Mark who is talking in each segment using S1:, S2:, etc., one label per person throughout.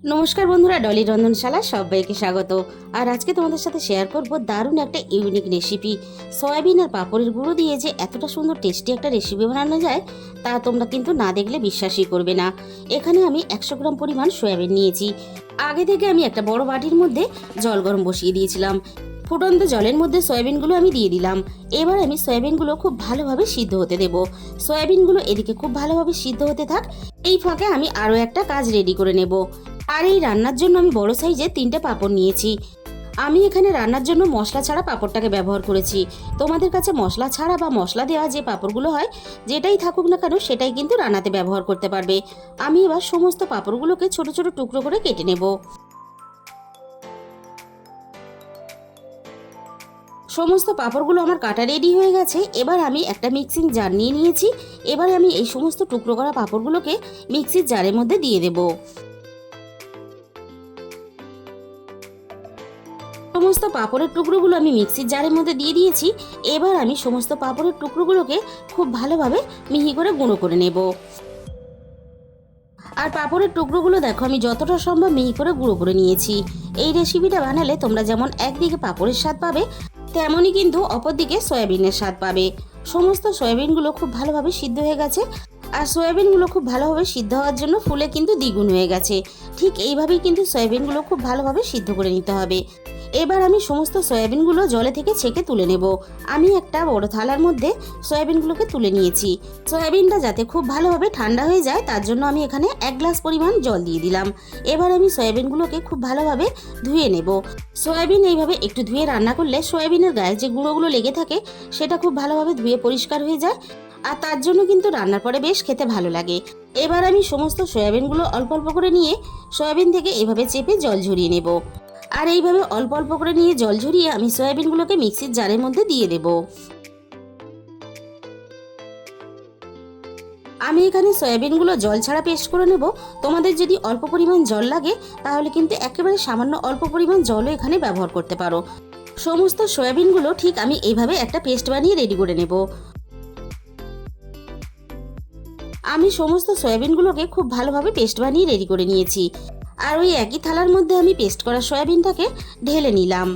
S1: নমস্কার বন্ধুরা, ডলি রন্ধনশালা সবাইকে স্বাগত। আর আজকে তোমাদের সাথে শেয়ার করব দারুণ একটা ইউনিক রেসিপি। সয়াবিন আর পাঁপড়ের গুঁড়ো দিয়ে যে এতটা সুন্দর টেস্টি একটা রেসিপি বানানো যায় তা তোমরা কিন্তু না দেখলে বিশ্বাসই করবে না। এখানে আমি 100 গ্রাম পরিমাণ সয়াবিন নিয়েছি। আগে থেকে আমি একটা বড় বাটির মধ্যে জল গরম বসিয়ে দিয়েছিলাম। ফুটন্ত জলের মধ্যে সয়াবিনগুলো আমি দিয়ে দিলাম। এবার আমি সয়াবিনগুলো খুব ভালোভাবে সিদ্ধ হতে দেব। সয়াবিনগুলো এদিকে খুব ভালোভাবে সিদ্ধ হতে থাক, এই ফাঁকে আমি আরও একটা কাজ রেডি করে নেব। আর এই রান্নার জন্য আমি বড় সাইজে 3টে পাঁপড় নিয়েছি। আমি এখানে রান্নার জন্য মশলা ছাড়া পাঁপড়টাকে ব্যবহার করেছি। তোমাদের কাছে মশলা ছাড়া বা মশলা দেওয়া যে পাঁপড়গুলো হয়, যেটাই থাকুক না কেন সেটাই কিন্তু রান্নাতে ব্যবহার করতে পারবে। আমি এবার সমস্ত পাঁপড়গুলোকে ছোট ছোট টুকরো করে কেটে নেব। সমস্ত পাঁপড়গুলো আমার কাটা রেডি হয়ে গেছে। এবার আমি একটা মিক্সিং জার নিয়ে নিয়েছি। এবার আমি এই সমস্ত টুকরো করা পাঁপড়গুলোকে মিক্সির জারের মধ্যে দিয়ে দেবো। সমস্ত পাঁপড়ের টুকরোগুলো আমি মিক্সির জারের মধ্যে দিয়ে দিয়েছি। এবার আমি সমস্ত পাঁপড়ের টুকরোগুলোকে খুব ভালোভাবে মিহি করে গুঁড়ো করে নেব। আর পাঁপড়ের টুকরোগুলো দেখো আমি যতটা সম্ভব মিহি করে গুঁড়ো করে নিয়েছি। এই রেসিপিটা বানালে তোমরা যেমন একদিকে পাঁপড়ের স্বাদ পাবে, তেমনই কিন্তু অপরদিকে সয়াবিনের স্বাদ পাবে। সমস্ত সয়াবিনগুলো খুব ভালোভাবে সিদ্ধ হয়ে গেছে। আর সয়াবিনগুলো খুব ভালোভাবে সিদ্ধ হওয়ার জন্য ফুলে কিন্তু দ্বিগুণ হয়ে গেছে। ঠিক এইভাবেই কিন্তু সয়াবিনগুলো খুব ভালোভাবে সিদ্ধ করে নিতে হবে। এবার আমি সমস্ত সয়াবিনগুলো জলে থেকে ছেঁকে তুলে নেব। আমি একটা বড় থালার মধ্যে সয়াবিনগুলোকে তুলে নিয়েছি। সয়াবিনটা যাতে খুব ভালোভাবে ঠান্ডা হয়ে যায় তার জন্য আমি এখানে 1 গ্লাস পরিমাণ জল দিয়ে দিলাম। এবার আমি সয়াবিনগুলোকে খুব ভালোভাবে ধুয়ে নেব। সয়াবিন এইভাবে একটু ধুয়ে রান্না করলে সয়াবিনের গায়ে যে গুঁড়োগুলো লেগে থাকে সেটা খুব ভালোভাবে ধুয়ে পরিষ্কার হয়ে যায়। আর তার জন্য কিন্তু রান্নার পরে বেশ খেতে ভালো লাগে। এবার আমি সমস্ত সয়াবিনগুলো অল্প অল্প করে নিয়ে সয়াবিন থেকে এভাবে চেপে জল ঝরিয়ে নেব। আর এইভাবে অল্প অল্প করে নিয়ে জল ঝরিয়ে আমি সয়াবিনগুলোকে মিক্সির জারের মধ্যে দিয়ে দেব। আমি এখানে সয়াবিনগুলো জল ছাড়া পেস্ট করে নেব। তোমাদের যদি অল্প পরিমাণ জল লাগে তাহলে কিন্তু একেবারে সামান্য অল্প পরিমাণ জলও এখানে ব্যবহার করতে পারো। সমস্ত সয়াবিনগুলো ঠিক আমি এইভাবে একটা পেস্ট বানিয়ে রেডি করে নেব। আমি সমস্ত সয়াবিনগুলোকে খুব ভালোভাবে পেস্ট বানিয়ে রেডি করে নিয়েছি। আর ওই একই থালার মধ্যে আমি পেস্ট করা সয়াবিনটাকে ঢেলে নিলাম।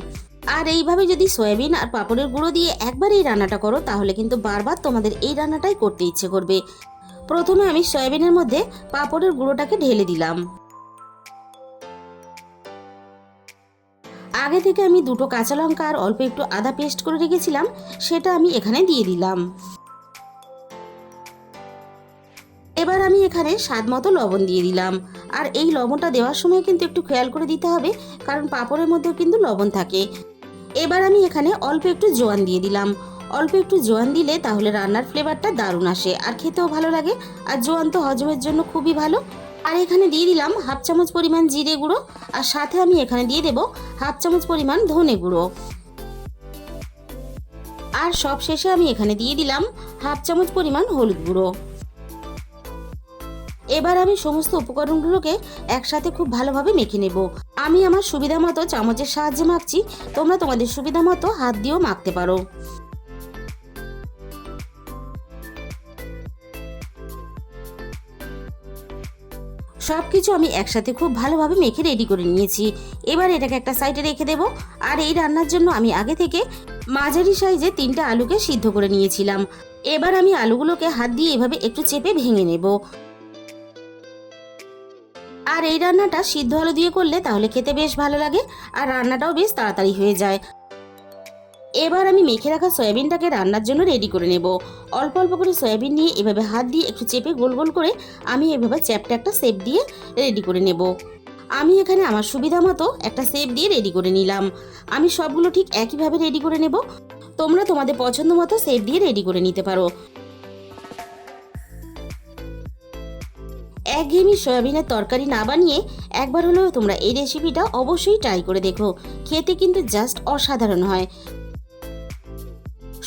S1: আর এইভাবে যদি সয়াবিন আর পাঁপড়ের গুঁড়ো দিয়ে একবার এই রান্নাটা করো তাহলে কিন্তু বারবার তোমাদের এই রান্নাটাই করতে ইচ্ছে করবে। প্রথমে আমি সয়াবিনের মধ্যে পাঁপড়ের গুঁড়োটাকে ঢেলে দিলাম। আগে থেকে আমি 2টো কাঁচা লঙ্কা আর অল্প একটু আদা পেস্ট করে রেখেছিলাম, সেটা আমি এখানে দিয়ে দিলাম। এবার আমি এখানে স্বাদ মতো লবণ দিয়ে দিলাম। আর এই লবণটা দেওয়ার সময় কিন্তু একটু খেয়াল করে দিতে হবে, কারণ পাঁপড়ের মধ্যেও কিন্তু লবণ থাকে। এবার আমি এখানে অল্প একটু জোয়ান দিয়ে দিলাম। অল্প একটু জোয়ান দিলে তাহলে রান্নার ফ্লেভারটা দারুণ আসে আর খেতেও ভালো লাগে। আর জোয়ান তো হজমের জন্য খুবই ভালো। আর এখানে দিয়ে দিলাম 1/2 চামচ পরিমাণ জিরে গুঁড়ো। আর সাথে আমি এখানে দিয়ে দেবো 1/2 চামচ পরিমাণ ধনে গুঁড়ো। আর সব শেষে আমি এখানে দিয়ে দিলাম 1/2 চামচ পরিমাণ হলুদ গুঁড়ো। এবার আমি সমস্ত উপকরণগুলোকে একসাথে খুব ভালোভাবে মেখে নেব। আমি আমার সুবিধা মতো চামচের সাহায্যে মাখছি, তোমরা তোমাদের সুবিধা মতো হাত দিয়েও মাখতে পারো। সবকিছু আমি একসাথে খুব ভালোভাবে মেখে রেডি করে নিয়েছি। এবার এটাকে একটা সাইডে রেখে দেব। আর এই রান্নার জন্য আমি আগে থেকে মাঝারি সাইজে 3টে আলুকে সিদ্ধ করে নিয়েছিলাম। এবার আমি আলুগুলোকে হাত দিয়ে এভাবে একটু চেপে ভেঙে নেব। আর এই রান্নাটা সিদ্ধ আলু দিয়ে করলে তাহলে খেতে বেশ ভালো লাগে আর রান্নাটাও বেশ তাড়াতাড়ি হয়ে যায়। এবার আমি মেখে রাখা সয়াবিনটাকে রান্নার জন্য রেডি করে নেব। অল্প অল্প করে সয়াবিন নিয়ে এভাবে হাত দিয়ে একটু চেপে গোল গোল করে আমি এভাবে চ্যাপ্টা একটা শেপ দিয়ে রেডি করে নেব। আমি এখানে আমার সুবিধা মতো একটা শেপ দিয়ে রেডি করে নিলাম। আমি সবগুলো ঠিক একইভাবে রেডি করে নেব। তোমরা তোমাদের পছন্দ মতো শেপ দিয়ে রেডি করে নিতে পারো। একঘেয়েমি সয়াবিনের তরকারি না বানিয়ে একবার হলেও তোমরা এই রেসিপিটা অবশ্যই ট্রাই করে দেখো। খেতে কিন্তু জাস্ট অসাধারণ হয়।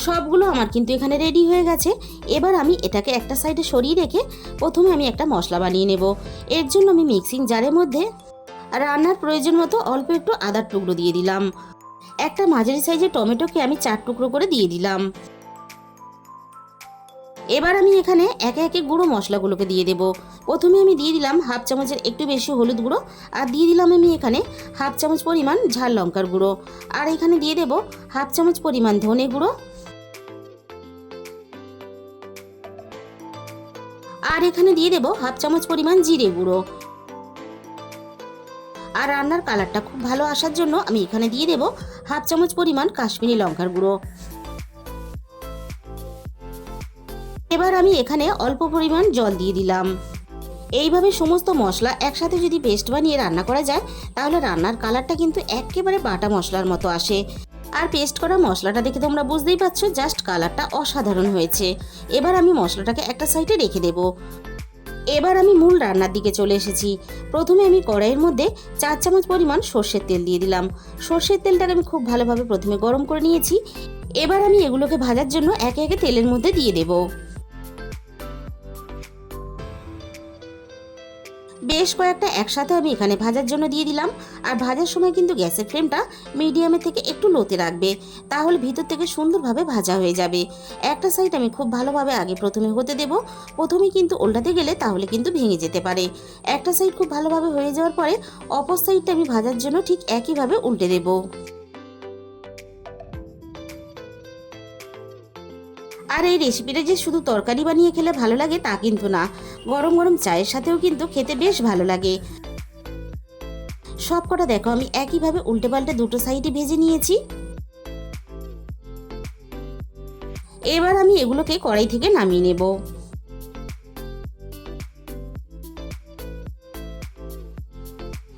S1: সবগুলো আমার কিন্তু এখানে রেডি হয়ে গেছে। এবার আমি এটাকে একটা সাইডে সরিয়ে রেখে প্রথমে আমি একটা মশলা বানিয়ে নেব। এর জন্য আমি মিক্সিং জারের মধ্যে রান্নার প্রয়োজন মতো অল্প একটু আদার টুকরো দিয়ে দিলাম। একটা মাঝারি সাইজের টমেটোকে আমি 4 টুকরো করে দিয়ে দিলাম। এবার আমি এখানে একে একে গুঁড়ো মশলাগুলোকে দিয়ে দেব। প্রথমে আমি দিয়ে দিলাম হাফ চামচের একটু বেশি হলুদ গুঁড়ো, আর দিয়ে দিলাম আমি এখানে হাফ চামচ পরিমাণ ঝাল লঙ্কার গুঁড়ো, আর এখানে দিয়ে দেব হাফ চামচ পরিমাণ ধনে গুঁড়ো, আর এখানে দিয়ে দেব হাফ চামচ পরিমাণ জিরে গুঁড়ো। আর রান্নার কালারটা খুব ভালো আসার জন্য আমি এখানে দিয়ে দেব হাফ চামচ পরিমাণ কাশ্মীরি লঙ্কার গুঁড়ো। এবার আমি এখানে অল্প পরিমাণ জল দিয়ে দিলাম। এইভাবে সমস্ত মশলা একসাথে যদি পেস্ট বানিয়ে রান্না করা যায় তাহলে রান্নার কালারটা কিন্তু একেবারে বাটা মশলার মতো আসে। আর পেস্ট করা মশলাটা দেখে তোমরা বুঝতেই পারছো জাস্ট কালারটা অসাধারণ হয়েছে। এবার আমি মশলাটাকে একটা সাইডে রেখে দেব। এবার আমি মূল রান্নার দিকে চলে এসেছি। প্রথমে আমি কড়াইয়ের মধ্যে 4 চামচ পরিমাণ সর্ষের তেল দিয়ে দিলাম। সর্ষের তেলটাকে আমি খুব ভালোভাবে প্রথমে গরম করে নিয়েছি। এবার আমি এগুলোকে ভাজার জন্য একে একে তেলের মধ্যে দিয়ে দেব। বেশ কয়েকটা একসাথে আমি এখানে ভাজার জন্য দিয়ে দিলাম। আর ভাজার সময় কিন্তু গ্যাসের ফ্লেমটা মিডিয়ামের থেকে একটু লোতে রাখবে, তাহলে ভিতর থেকে সুন্দরভাবে ভাজা হয়ে যাবে। একটা সাইড আমি খুব ভালোভাবে আগে প্রথমে হতে দেব। প্রথমে কিন্তু উল্টাতে গেলে তাহলে কিন্তু ভেঙে যেতে পারে। একটা সাইড খুব ভালোভাবে হয়ে যাওয়ার পরে অপর সাইডটা আমি ভাজার জন্য ঠিক একইভাবে উল্টে দেব। আর এই রেসিপিটা যে শুধু তরকারি বানিয়ে খেলে ভালো লাগে তা কিন্তু না, গরম গরম চায়ের সাথেও কিন্তু খেতে বেশ ভালো লাগে। সব কটা দেখো আমি একইভাবে উল্টে পাল্টে দুটো সাইডে ভেজে নিয়েছি। এবার আমি এগুলোকে কড়াই থেকে নামিয়ে নেব।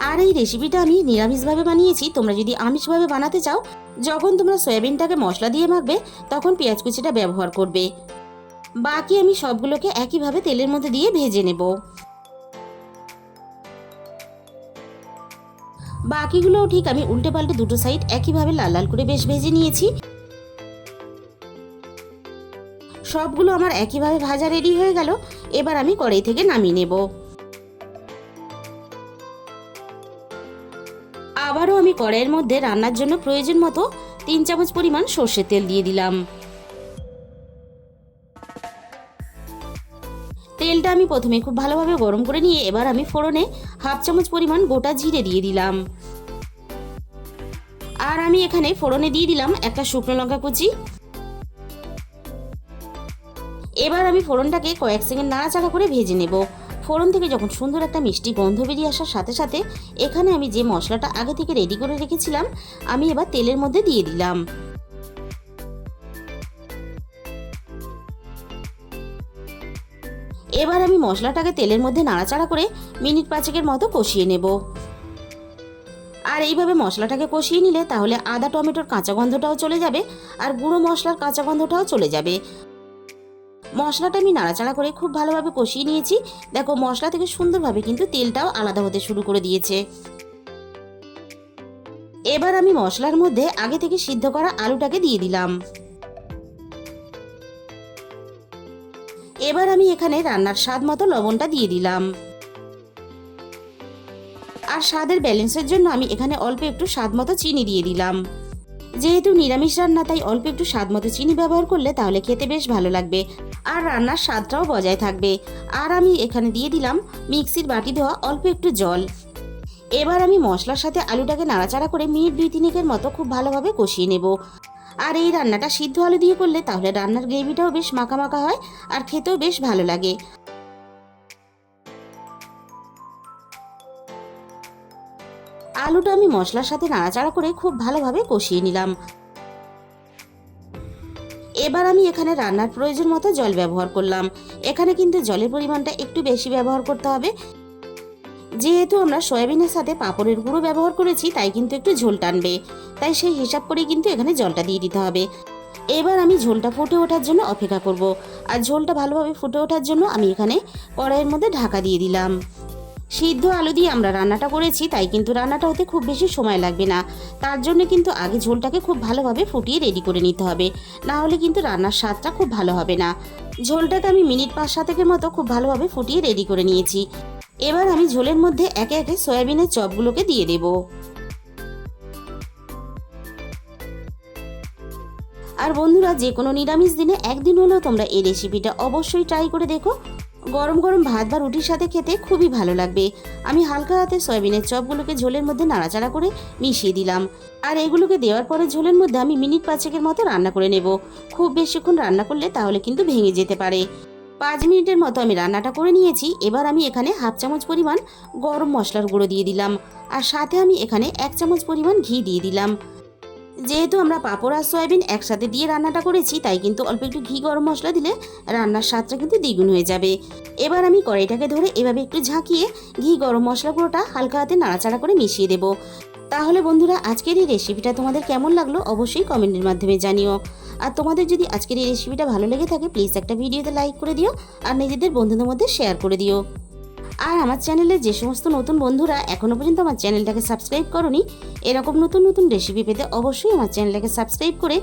S1: আর এই রেসিপিটা আমি নিরামিষভাবে বানিয়েছি। তোমরা যদি আমিষভাবে বানাতে চাও, যখন তোমরা সয়াবিনটাকে মশলা দিয়ে মাখবে তখন পেঁয়াজ কুচিটা ব্যবহার করবে। বাকি আমি সবগুলোকে একইভাবে তেলের মধ্যে দিয়ে ভেজে নেব। বাকিগুলোও ঠিক আমি উল্টে পাল্টে দুটো সাইড একইভাবে লাল লাল করে বেশ ভেজে নিয়েছি। সবগুলো আমার একইভাবে ভাজা রেডি হয়ে গেল। এবার আমি কড়াই থেকে নামিয়ে নেব। আবারও আমি কড়াইয়ের মধ্যে রান্নার জন্য প্রয়োজন মতো 3 চামচ পরিমাণ সর্ষের তেল দিয়ে দিলাম। তেলটা আমি প্রথমে খুব ভালোভাবে গরম করে নিয়ে এবার আমি ফোড়নে হাফ চামচ পরিমাণ গোটা জিরে দিয়ে দিলাম। আর আমি এখানে ফোড়নে দিয়ে দিলাম একটা শুকনো লঙ্কা কুচি। এবার আমি ফোড়নটাকে কয়েক সেকেন্ড নাড়াচাড়া করে ভেজে নেব। ফোড়ন থেকে যখন সুন্দর একটা মিষ্টি গন্ধ বেরিয়ে আসার সাথে সাথে এখানে আমি যে মশলাটা আগে থেকে রেডি করে রেখেছিলাম আমি এবার তেলের মধ্যে দিয়ে দিলাম। এবার আমি মশলাটাকে তেলের মধ্যে নাড়াচাড়া করে মিনিট 5 মতো কষিয়ে নেব। আর এইভাবে মশলাটাকে কষিয়ে নিলে তাহলে আদা টমেটোর কাঁচা গন্ধটাও চলে যাবে আর গুঁড়ো মশলার কাঁচা গন্ধটাও চলে যাবে। মশলাটা আমি নাড়াচাড়া করে খুব ভালোভাবে কষিয়ে নিয়েছি। দেখো মশলা থেকে সুন্দরভাবে কিন্তু তেলটাও আলাদা হতে শুরু করে দিয়েছে। এবার আমি মশলার মধ্যে আগে থেকে সিদ্ধ করা আলুটাকে দিয়ে দিলাম। এবার আমি এখানে রান্নার স্বাদ মতো লবণটা দিয়ে দিলাম। আর স্বাদের ব্যালেন্সের জন্য আমি এখানে অল্প একটু স্বাদ মতো চিনি দিয়ে দিলাম। যেহেতু নিরামিষ রান্না তাই অল্প একটু স্বাদ মতো চিনি ব্যবহার করলে তাহলে খেতে বেশ ভালো লাগবে আর রান্নার স্বাদটাও বজায় থাকবে। আর আমি এখানে দিয়ে দিলাম মিক্সির বাটি ধোয়া অল্প একটু জল। এবার আমি মশলার সাথে আলুটাকে নাড়াচাড়া করে মিনিট 2-3 মতো খুব ভালোভাবে কষিয়ে নেব। আর এই রান্নাটা সিদ্ধ আলু দিয়ে করলে তাহলে রান্নার গ্রেভিটাও বেশ মাখা মাখা হয় আর খেতেও বেশ ভালো লাগে। আলুটা আমি মশলার সাথে নাড়াচাড়া করে খুব ভালোভাবে কষিয়ে নিলাম। এবার আমি এখানে রান্নার প্রয়োজন মতো জল ব্যবহার করলাম। এখানে কিন্তু জলের পরিমাণটা একটু বেশি ব্যবহার করতে হবে। যেহেতু আমরা সয়াবিনের সাথে পাঁপড়ের গুঁড়ো ব্যবহার করেছি তাই কিন্তু একটু ঝোল টানবে, তাই সেই হিসাব করেই কিন্তু এখানে জলটা দিয়ে দিতে হবে। এবার আমি ঝোলটা ফুটে ওঠার জন্য অপেক্ষা করব। আর ঝোলটা ভালোভাবে ফুটে ওঠার জন্য আমি এখানে কড়াইয়ের মধ্যে ঢাকা দিয়ে দিলাম। সিদ্ধ আলু দিয়ে আমরা রান্নাটা করেছি তাই কিন্তু রান্নাটা হতে খুব বেশি সময় লাগবে না। তার জন্য কিন্তু আগে ঝোলটাকে খুব ভালোভাবে ফুটিয়ে রেডি করে নিতে হবে, না হলে কিন্তু রান্নার স্বাদটা খুব ভালো হবে না। ঝোলটাকে আমি মিনিট 5-7 মতো খুব ভালোভাবে ফুটিয়ে রেডি করে নিয়েছি। এবার আমি ঝোলের মধ্যে একে একে সয়াবিনের চপগুলোকে দিয়ে দেব। আর বন্ধুরা, যে কোনো নিরামিষ দিনে একদিন হলেও তোমরা এই রেসিপিটা অবশ্যই ট্রাই করে দেখো। গরম গরম ভাত বা রুটির সাথে খেতে খুবই ভালো লাগবে। আমি হালকা হাতে সয়াবিনের চপগুলোকে ঝোলের মধ্যে নাড়াচাড়া করে মিশিয়ে দিলাম। আর এগুলোকে দেওয়ার পরে ঝোলের মধ্যে আমি মিনিট 5-এর মতো রান্না করে নেব। খুব বেশিক্ষণ রান্না করলে তাহলে কিন্তু ভেঙে যেতে পারে। 5 মিনিটের মতো আমি রান্নাটা করে নিয়েছি। এবার আমি এখানে হাফ চামচ পরিমাণ গরম মশলার গুঁড়ো দিয়ে দিলাম। আর সাথে আমি এখানে 1 চামচ পরিমাণ ঘি দিয়ে দিলাম। যেহেতু আমরা পাঁপড় আর সয়াবিন একসাথে দিয়ে রান্নাটা করেছি, তাই কিন্তু অল্প একটু ঘি গরম মশলা দিলে রান্নার স্বাদটা কিন্তু দ্বিগুণ হয়ে যাবে। এবার আমি কড়াইটাকে ধরে এভাবে একটু ঝাঁকিয়ে ঘি গরম মশলা পুরোটা হালকা হাতে নাড়াচাড়া করে মিশিয়ে দেব। তাহলে বন্ধুরা, আজকের এই রেসিপিটা তোমাদের কেমন লাগলো অবশ্যই কমেন্টের মাধ্যমে জানিও। আর তোমাদের যদি আজকের এই রেসিপিটা ভালো লেগে থাকে, প্লিজ একটা ভিডিওতে লাইক করে দিও আর নিজেদের বন্ধুদের মধ্যে শেয়ার করে দিও। আর আমার চ্যানেলে যে সমস্ত নতুন বন্ধুরা এখনও পর্যন্ত আমার চ্যানেলটাকে সাবস্ক্রাইব করনি, এরকম নতুন নতুন রেসিপি পেতে অবশ্যই আমার চ্যানেলটাকে সাবস্ক্রাইব করে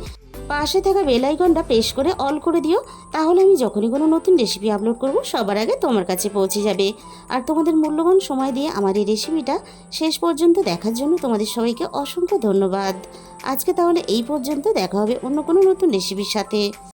S1: পাশে থাকা বেল আইকনটা প্রেস করে অল করে দিও। তাহলে আমি যখনই কোনো নতুন রেসিপি আপলোড করব সবার আগে তোমার কাছে পৌঁছে যাবে। আর তোমাদের মূল্যবান সময় দিয়ে আমার এই রেসিপিটা শেষ পর্যন্ত দেখার জন্য তোমাদের সবাইকে অসংখ্য ধন্যবাদ। আজকে তাহলে এই পর্যন্ত, দেখা হবে অন্য কোনো নতুন রেসিপির সাথে।